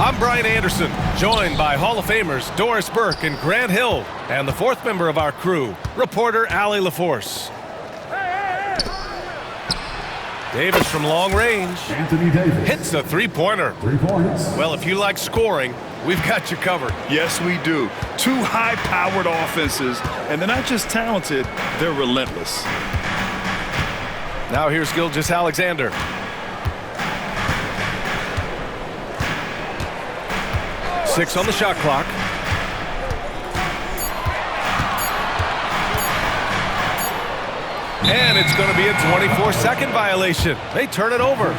I'm Brian Anderson, joined by Hall of Famers Doris Burke and Grant Hill, and the fourth member of our crew, reporter Allie LaForce. Davis from long range hits a three-pointer. 3 points. Well, if you like scoring, we've got you covered. Yes, we do. Two high-powered offenses, and they're not just talented, they're relentless. Now here's Shaigilgeousalexander. Six on the shot clock. And it's going to be a 24-second violation. They turn it over.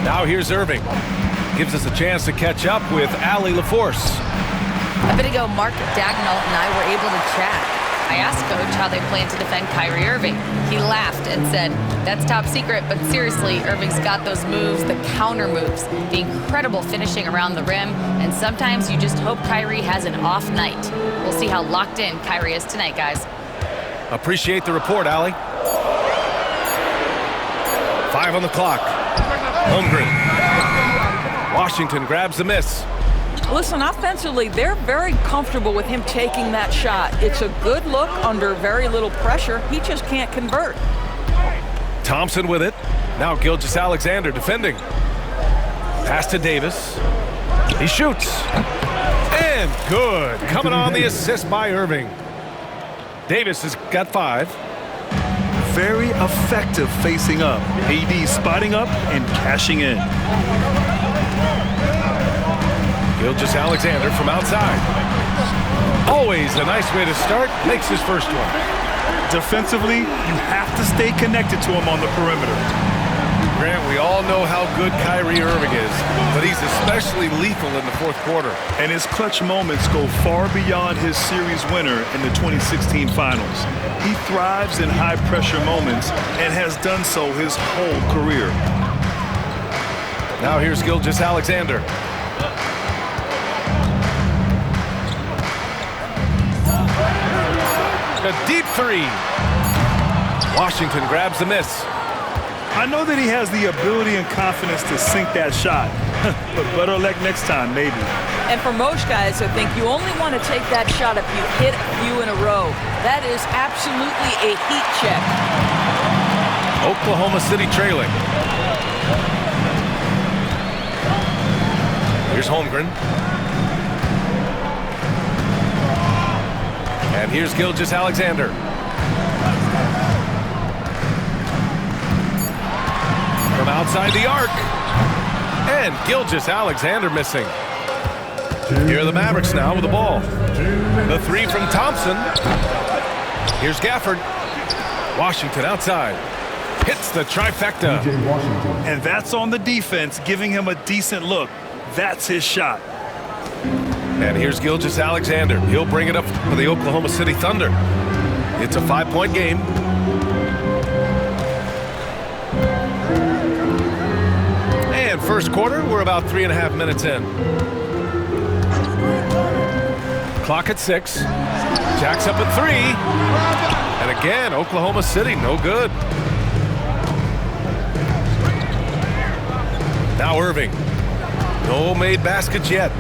Now here's Irving. Gives us a chance to catch up with Allie LaForce. A bit ago, Mark Dagnall and I were able to chat. I asked Coach how they plan to defend Kyrieirving. He laughed and said, "That's top secret, but seriously, Irving's got those moves, the counter moves, the incredible finishing around the rim, and sometimes you just hope Kyrie has an off night." We'll see how locked in Kyrie is tonight, guys. Appreciate the report, Allie. 5 on the clock. Holmgren. Washington grabs the miss. Listen, offensively, they're very comfortable with him taking that shot. It's a good look under very little pressure. He just can't convert. Thompson with it. Now Shaigilgeousalexander defending. Pass to Davis. He shoots. And good. Coming on the assist by Irving. Davis has got 5. Very effective facing up. AD spotting up and cashing in. Shaigilgeousalexander from outside. Always a nice way to start. Makes his first one. Defensively, you have to stay connected to him on the perimeter. Grant, we all know how good Kyrieirving is, but he's especially lethal in the fourth quarter. And his clutch moments go far beyond his series winner in the 2016 finals. He thrives in high-pressure moments and has done so his whole career. Now here's Shaigilgeousalexander. A deep three. Washington grabs the miss. I know that he has the ability and confidence to sink that shot, but better luck next time, maybe. And for most guys, I think you only want to take that shot if you hit a few in a row. That is absolutely a heat check. Oklahoma City trailing. Here's Holmgren. And here's Shaigilgeousalexander. From outside the arc. And Shaigilgeousalexander missing. Here are the Mavericks now with the ball. The three from Thompson. Here's Gafford. Washington outside. Hits the trifecta. And that's on the defense, giving him a decent look. That's his shot. And here's Shaigilgeousalexander. He'll bring it up for the Oklahoma City Thunder. It's a 5-point game. And first quarter, we're about 3.5 minutes in. Clock at 6. Jack's up at 3. And again, Oklahoma City, no good. Now Irving. No made baskets yet.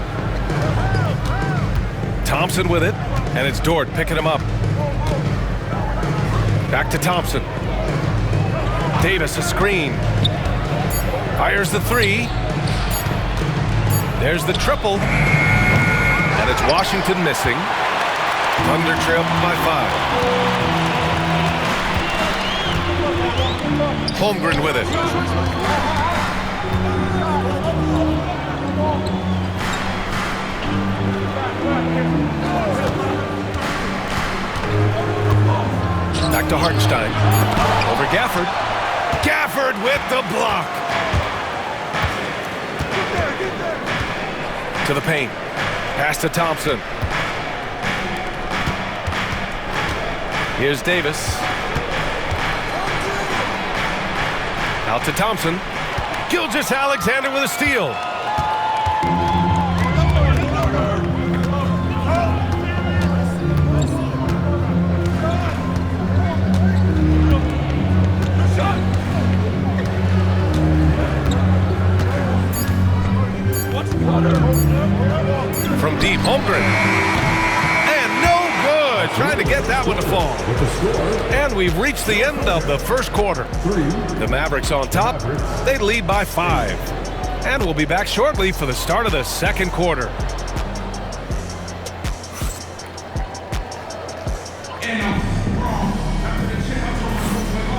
Thompson with it, and it's Dort picking him up. Back to Thompson. Davis, a screen. Fires the 3. There's the triple. And it's Washington missing. Thunder trail by 5. Holmgren with it. Back to Hartenstein. Over Gafford. Gafford with the block. To the paint. Pass to Thompson. Here's Davis. Out to Thompson. Shaigilgeousalexander with a steal. trying to get that one to fall. And we've reached the end of the first quarter. The Mavericks on top. They lead by 5. And we'll be back shortly for the start of the second quarter.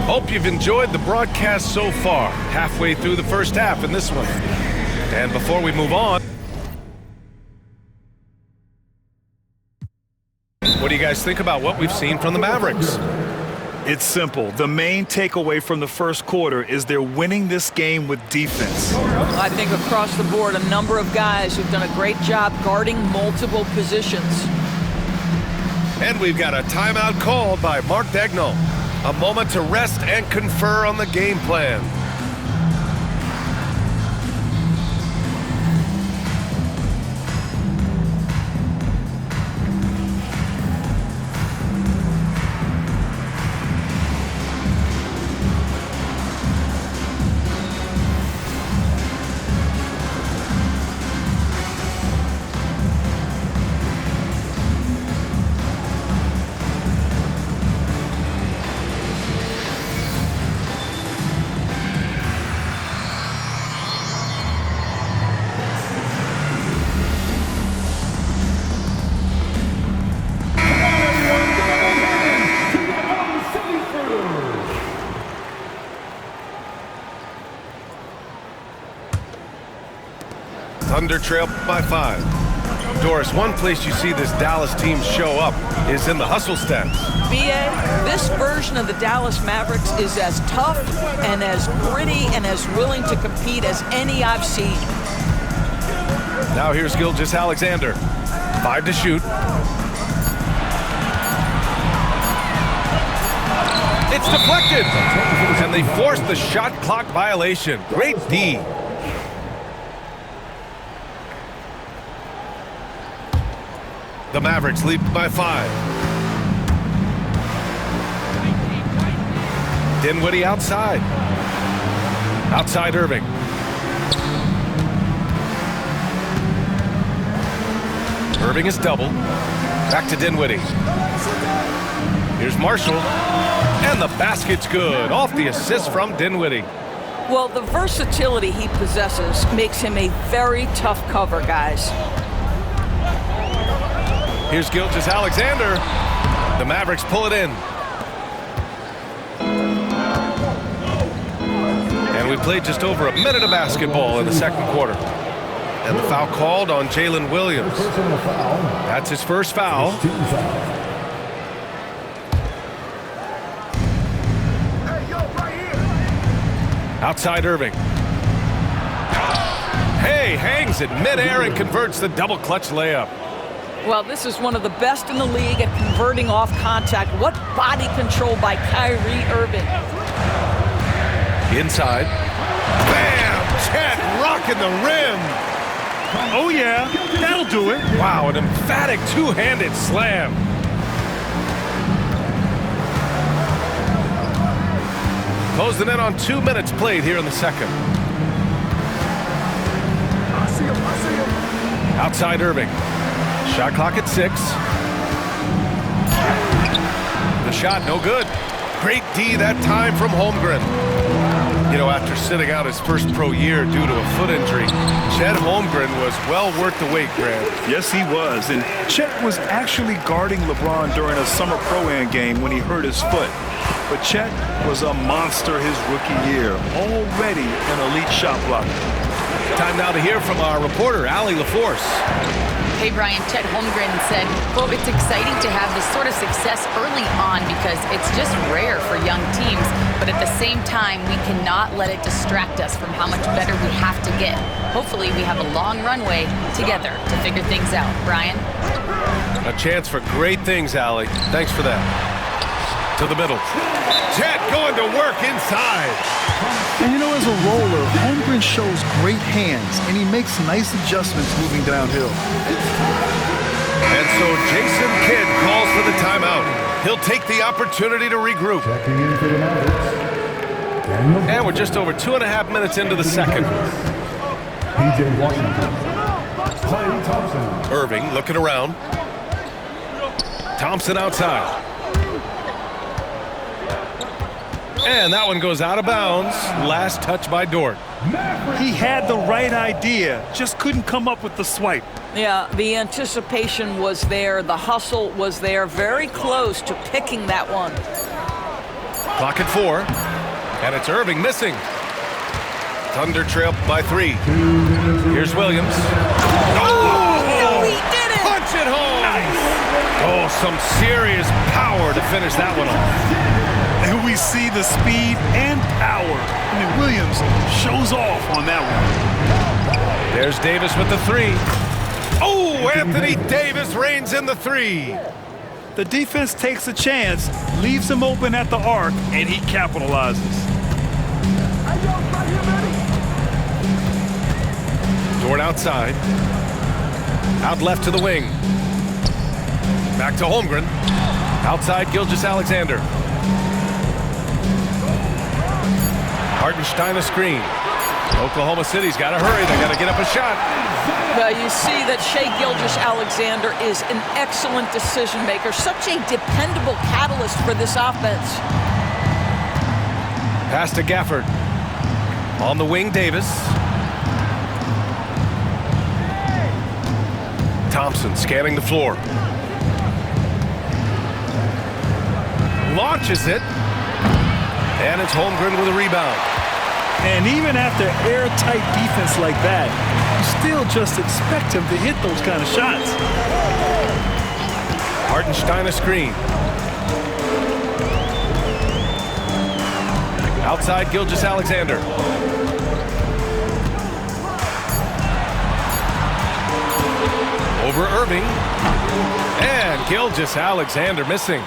Hope you've enjoyed the broadcast so far. Halfway through the first half in this one. And before we move on, what do you guys think about what we've seen from the Mavericks? It's simple. The main takeaway from the first quarter is they're winning this game with defense. I think across the board, a number of guys who've done a great job guarding multiple positions. And we've got a timeout called by Mark Daigneault. A moment to rest and confer on the game plan. Thunder trail by 5. Doris, one place you see this Dallas team show up is in the hustle stats. BA, this version of the Dallas Mavericks is as tough and as gritty and as willing to compete as any I've seen. Now here's Shaigilgeousalexander. 5 to shoot. It's deflected. And they forced the shot clock violation. Great D. The Mavericks lead by 5. Dinwiddie outside. Outside Irving. Irving is doubled. Back to Dinwiddie. Here's Marshall. And the basket's good. Off the assist from Dinwiddie. Well, the versatility he possesses makes him a very tough cover, guys. Here's Shaigilgeousalexander. The Mavericks pull it in. And we played just over a minute of basketball in the second quarter. And the foul called on Jaylindwilliams. That's his first foul. Outside Irving. Hey, hangs it midair and converts the double clutch layup. Well, this is one of the best in the league at converting off contact. What body control by Kyrieirving. Inside. Bam! Chet rocking the rim. Oh, yeah. That'll do it. Wow, an emphatic two-handed slam. Closing in on 2 minutes played here in the second. I see him. Outside Irving. Shot clock at 6. The shot, no good. Great D that time from Chetholmgren. You know, after sitting out his first pro year due to a foot injury, Chetholmgren was well worth the wait, Grant. Yes, he was. And Chet was actually guarding LeBron during a summer pro-am game when he hurt his foot. But Chet was a monster his rookie year, already an elite shot blocker. Time now to hear from our reporter, Allie LaForce. Hey, Brian, Chetholmgren said, quote, "It's exciting to have this sort of success early on because it's just rare for young teams. But at the same time, we cannot let it distract us from how much better we have to get. Hopefully, we have a long runway together to figure things out." Brian? A chance for great things, Allie. Thanks for that. To the middle. Chet going to work inside. And you know, as a roller, Holmgren shows great hands, and he makes nice adjustments moving downhill. And so Jason Kidd calls for the timeout. He'll take the opportunity to regroup. Checking in for the Mavericks. And we're just over 2.5 minutes into the second. pjwashington. Klay Thompson. Irving looking around. Thompson outside. And that one goes out of bounds. Last touch by Dort. He had the right idea, just couldn't come up with the swipe. Yeah, the anticipation was there. The hustle was there. Very close to picking that one. Clock at 4. And it's Irving missing. Thunder trail by 3. Here's Williams. No, he did it! Punch it home! Nice. Oh, some serious power to finish that one off. And we see the speed and power. I mean, Williams shows off on that one. There's Davis with the 3. Oh, Anthony Davis reigns in the 3. The defense takes a chance, leaves him open at the arc, and he capitalizes. Dort outside. Out left to the wing. Back to Holmgren. Outside Gilgeous-Alexander. Hartenstein a screen. Oklahoma City's got to hurry. They got to get up a shot. You see that Shaigilgeous-Alexander is an excellent decision maker, such a dependable catalyst for this offense. Pass to Gafford. On the wing, Davis. Thompson scanning the floor. Launches it. And it's Holmgren with a rebound. And even after airtight defense like that, you still just expect him to hit those kind of shots. Hartenstein a screen. Outside Gilgeous-Alexander. Over Irving. And Gilgeous-Alexander missing.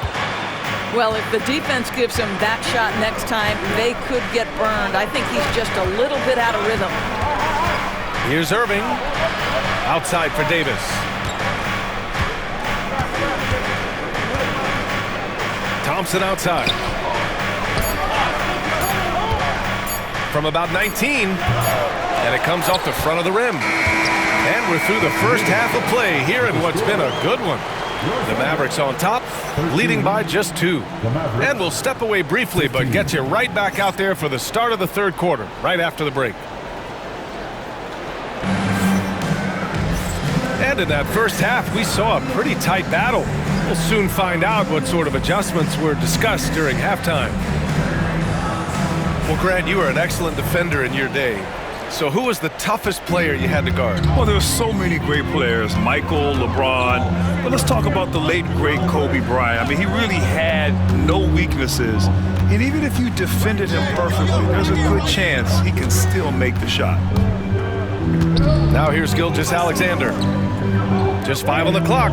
Well, if the defense gives him that shot next time, they could get burned. I think he's just a little bit out of rhythm. Here's Irving. Outside for Davis. Thompson outside. From about 19. And it comes off the front of the rim. And we're through the first half of play here in what's been a good one. The Mavericks on top, leading by just 2. And we'll step away briefly, but get you right back out there for the start of the third quarter, right after the break. And in that first half, we saw a pretty tight battle. We'll soon find out what sort of adjustments were discussed during halftime. Well, Grant, you were an excellent defender in your day. So who was the toughest player you had to guard? Well, there's so many great players, Michael, LeBron, but let's talk about the late, great Kobe Bryant. I mean, he really had no weaknesses, and even if you defended him perfectly, there's a good chance he can still make the shot. Now here's Gilgeous-Alexander. Just 5 on the clock.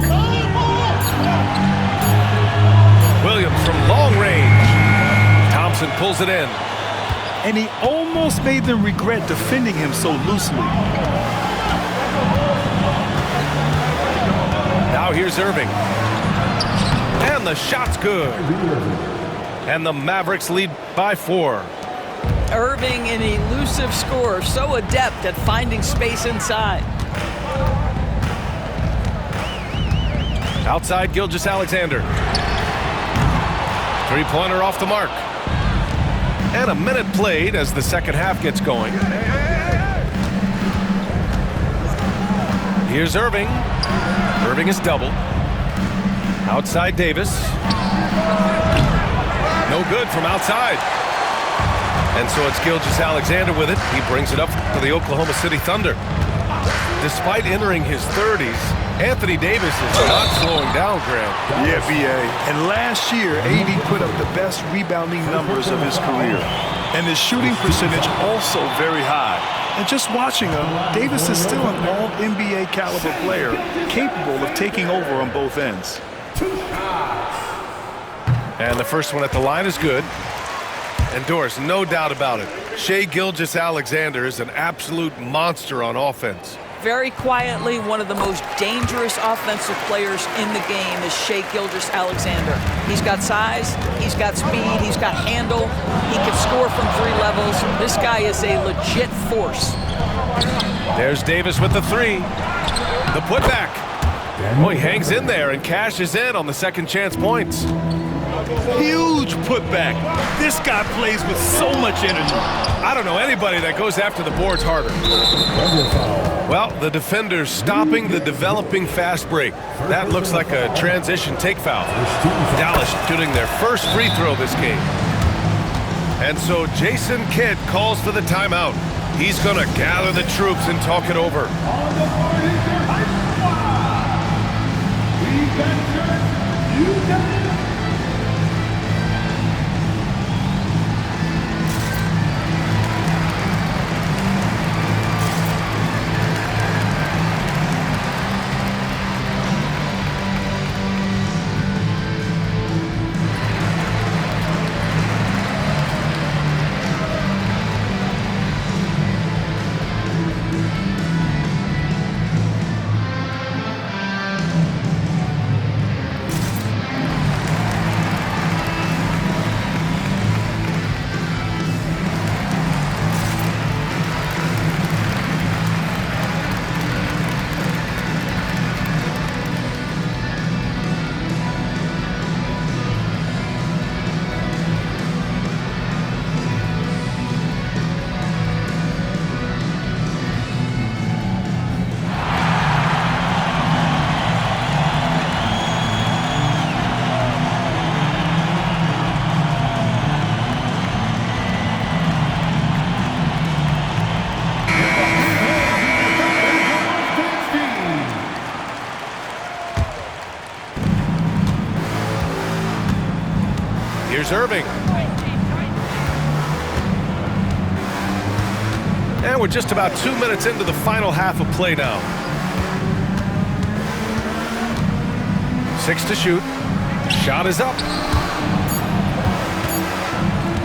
Williams from long range. Thompson pulls it in. And he almost made them regret defending him so loosely. Now here's Irving. And the shot's good. And the Mavericks lead by 4. Irving, an elusive scorer, so adept at finding space inside. Outside Gilgeous-Alexander. Three-pointer off the mark. And a minute played as the second half gets going. Here's Irving. Irving is double. Outside Davis. No good from outside. And so it's Gilgeous-Alexander with it. He brings it up to the Oklahoma City Thunder. Despite entering his 30s, Anthony Davis is not slowing down, Grant. Yeah, B.A. And last year, AD put up the best rebounding numbers of his career. And his shooting percentage also very high. And just watching him, Davis is still an all-NBA caliber player, capable of taking over on both ends. And the first one at the line is good. And Doris, no doubt about it, Shai Gilgeous-Alexander is an absolute monster on offense. Very quietly, one of the most dangerous offensive players in the game is Shai Gilgeous-Alexander. He's got size, he's got speed, he's got handle, he can score from 3 levels. This guy is a legit force. There's Davis with the 3. The putback. Oh, he hangs in there and cashes in on the second chance points. Huge putback. This guy plays with so much energy. I don't know anybody that goes after the boards harder. Well, the defender's stopping the developing fast break. That looks like a transition take foul. Dallas shooting their first free throw this game. And so Jason Kidd calls for the timeout. He's going to gather the troops and talk it over. Here's Irving. And we're just about 2 minutes into the final half of play now. 6 to shoot. Shot is up.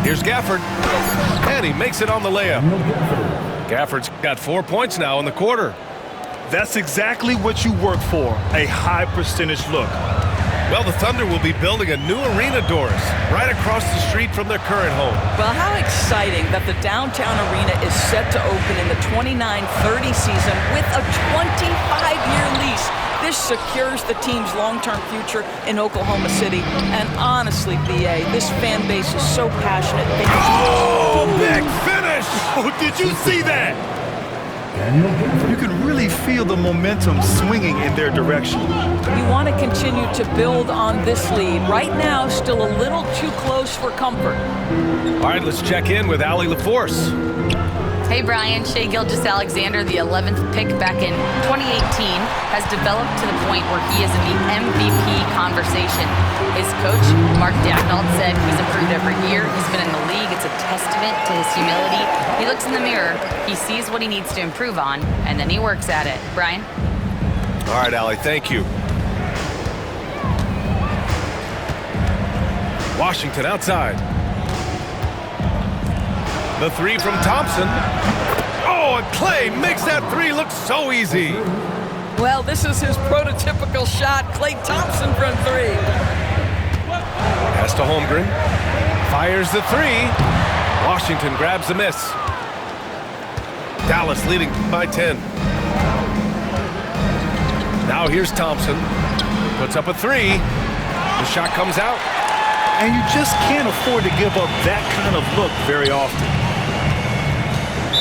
Here's Gafford. And he makes it on the layup. Gafford's got 4 points now in the quarter. That's exactly what you work for, a high percentage look. Well, the Thunder will be building a new arena, Doris, right across the street from their current home. Well, how exciting that the downtown arena is set to open in the 29-30 season with a 25-year lease. This secures the team's long-term future in Oklahoma City. And honestly, BA, this fan base is so passionate. Oh, big finish! Oh, did you see that? You can really feel the momentum swinging in their direction. You want to continue to build on this lead. Right now, still a little too close for comfort. All right, let's check in with Allie LaForce. Hey, Brian. Shaigilgeousalexander, the 11th pick back in 2018, has developed to the point where he is in the MVP conversation. His coach, Mark Daigneault, said he's improved every year. He's been in the league. It's a testament to his humility. He looks in the mirror, he sees what he needs to improve on, and then he works at it. Brian? All right, Allie, thank you. Washington outside. The three from Thompson. Oh, and Clay makes that three look so easy. Well, this is his prototypical shot. Klay Thompson from three. Pass to Holmgren. Fires the three. Washington grabs the miss. Dallas leading by 10. Now here's Thompson. Puts up a three. The shot comes out. And you just can't afford to give up that kind of look very often.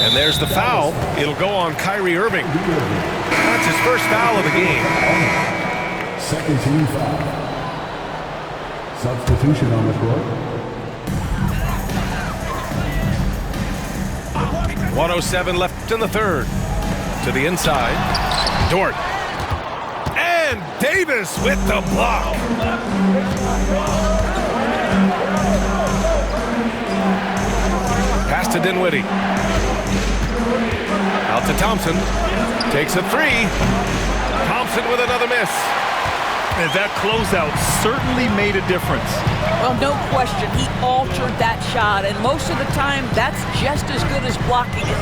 And there's the foul. It'll go on Kyrieirving. That's his first foul of the game. Second team foul. Substitution on the court. 1:07 left in the third. To the inside. Dort. And Davis with the block. Pass to Dinwiddie. Out to Thompson. Takes a three. Thompson with another miss. And that closeout certainly made a difference. Well, no question, he altered that shot, and most of the time, that's just as good as blocking it.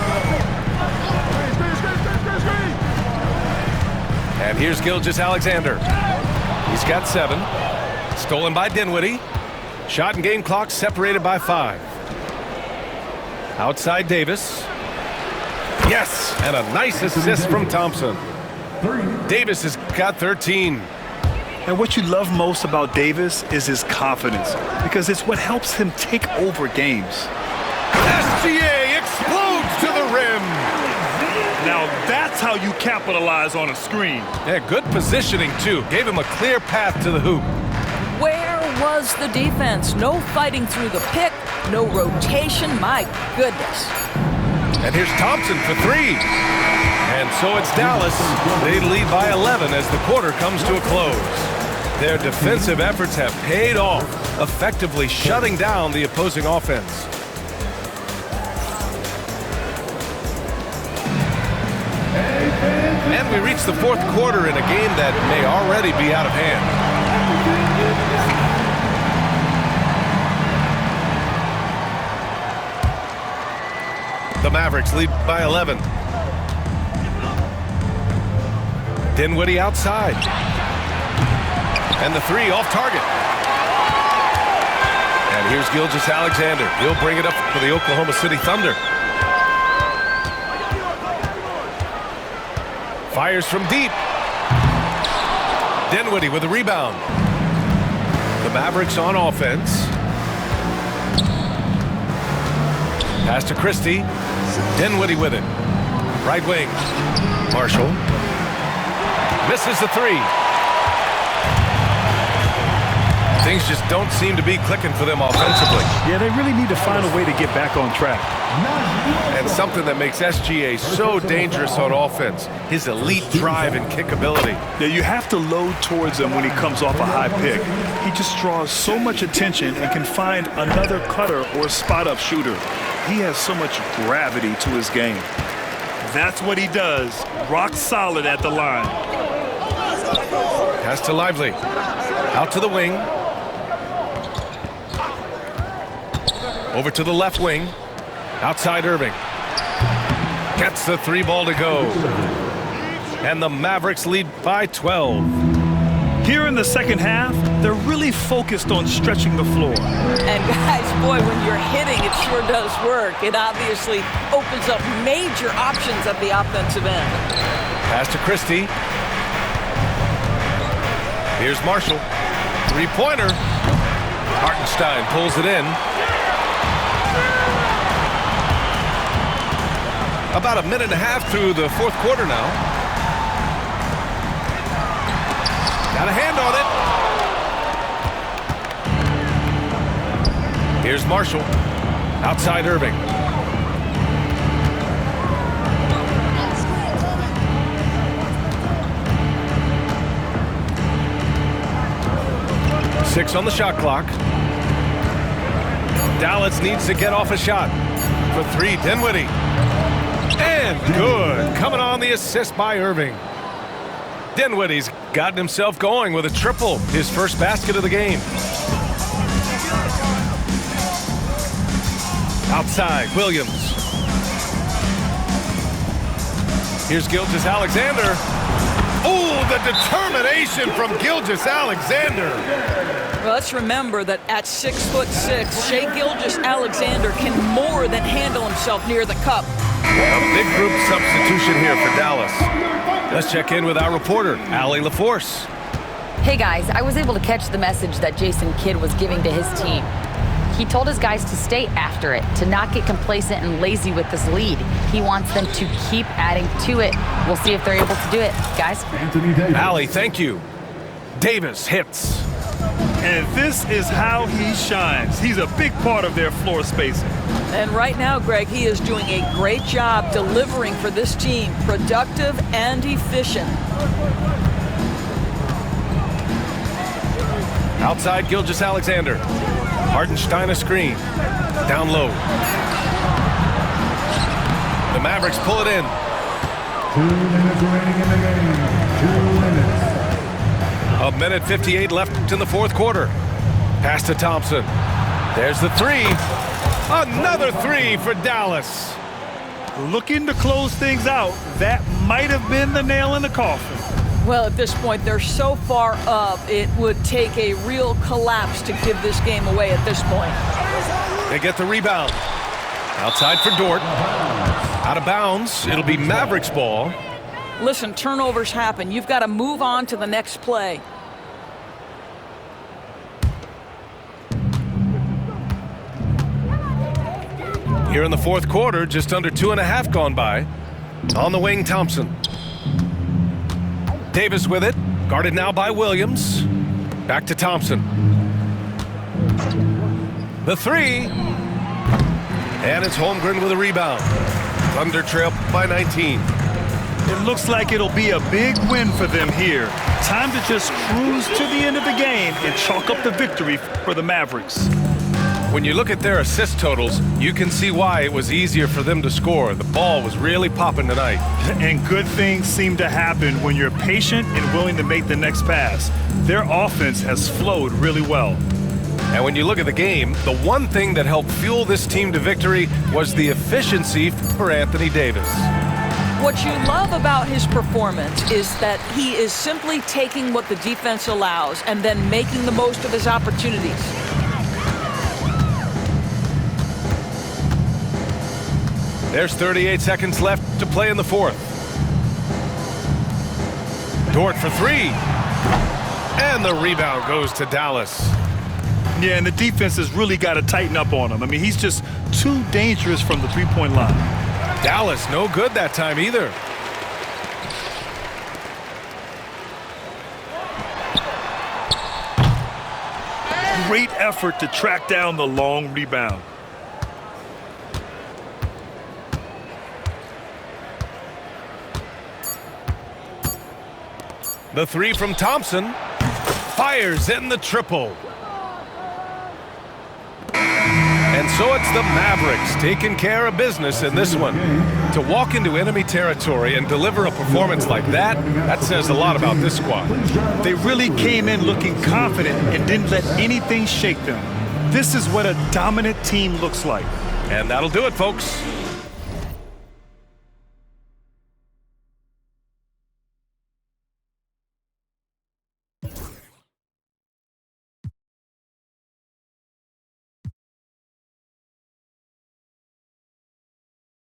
And here's Gilgeous-Alexander. He's got 7. Stolen by Dinwiddie. Shot and game clock separated by 5. Outside Davis. Yes, and a nice assist from Thompson. Davis has got 13. And what you love most about Davis is his confidence, because it's what helps him take over games. SGA explodes to the rim. Now that's how you capitalize on a screen. Yeah, good positioning, too. Gave him a clear path to the hoop. Where was the defense? No fighting through the pick, no rotation. My goodness. And here's Thompson for three. And so it's Dallas. They lead by 11 as the quarter comes to a close. Their defensive efforts have paid off, effectively shutting down the opposing offense. And we reach the fourth quarter in a game that may already be out of hand. The Mavericks lead by 11. Dinwiddie outside. And the three off target. And here's Gilgeous-Alexander. He'll bring it up for the Oklahoma City Thunder. Fires from deep. Dinwiddie with a rebound. The Mavericks on offense. Pass to Christie. Dinwiddie with it. Right wing. Marshall. Misses the three. Things just don't seem to be clicking for them offensively. Yeah, they really need to find a way to get back on track. And something that makes SGA so dangerous on offense, his elite drive and kickability. Yeah, you have to load towards him when he comes off a high pick. He just draws so much attention and can find another cutter or spot-up shooter. He has so much gravity to his game. That's what he does. Rock solid at the line. Pass to Lively. Out to the wing. Over to the left wing. Outside Irving. Gets the three ball to go. And the Mavericks lead by 12. Here in the second half, they're really focused on stretching the floor. And guys, boy, when you're hitting, it sure does work. It obviously opens up major options at the offensive end. Pass to Christie. Here's Marshall. Three-pointer. Hartenstein pulls it in. About a minute and a half through the fourth quarter now. Got a hand on it. Here's Marshall. Outside Irving. Six on the shot clock. Dallas needs to get off a shot. For three, Dinwiddie. And good. Coming on the assist by Irving. Dinwiddie's gotten himself going with a triple. His first basket of the game. Outside, Williams. Here's Gilgeous-Alexander. Oh, the determination from Gilgeous-Alexander. Well, let's remember that at 6'6", Shaigilgeous-Alexander can more than handle himself near the cup. A big group substitution here for Dallas. Let's check in with our reporter, Allie LaForce. Hey guys, I was able to catch the message that Jason Kidd was giving to his team. He told his guys to stay after it, to not get complacent and lazy with this lead. He wants them to keep adding to it. We'll see if they're able to do it. Guys? Allie, thank you. Davis hits. And this is how he shines. He's a big part of their floor spacing. And right now, Greg, he is doing a great job delivering for this team, productive and efficient. Outside, Gilgeous-Alexander. Hartenstein a screen. Down low. The Mavericks pull it in. 2 minutes remaining in the game. 2 minutes. A minute 58 left in the fourth quarter. Pass to Thompson. There's the three. Another three for Dallas. Looking to close things out. That might have been the nail in the coffin. Well, at this point, they're so far up, it would take a real collapse to give this game away at this point. They get the rebound. Outside for Dort. Out of bounds. It'll be Mavericks ball. Listen, turnovers happen. You've got to move on to the next play. Here in the fourth quarter, just under 2.5 gone by. On the wing, Thompson. Davis with it. Guarded now by Williams. Back to Thompson. The three. And it's Holmgren with a rebound. Thunder trail by 19. It looks like it'll be a big win for them here. Time to just cruise to the end of the game and chalk up the victory for the Mavericks. When you look at their assist totals, you can see why it was easier for them to score. The ball was really popping tonight. And good things seem to happen when you're patient and willing to make the next pass. Their offense has flowed really well. And when you look at the game, the one thing that helped fuel this team to victory was the efficiency for Anthony Davis. What you love about his performance is that he is simply taking what the defense allows and then making the most of his opportunities. There's 38 seconds left to play in the fourth. Dort for three. And the rebound goes to Dallas. Yeah, and the defense has really got to tighten up on him. I mean, he's just too dangerous from the three-point line. Dallas no good that time either. Great effort to track down the long rebound. The three from Thompson. Fires in the triple. And so it's the Mavericks taking care of business in this one. To walk into enemy territory and deliver a performance like that says a lot about this squad. They really came in looking confident and didn't let anything shake them. This is what a dominant team looks like. And that'll do it, folks.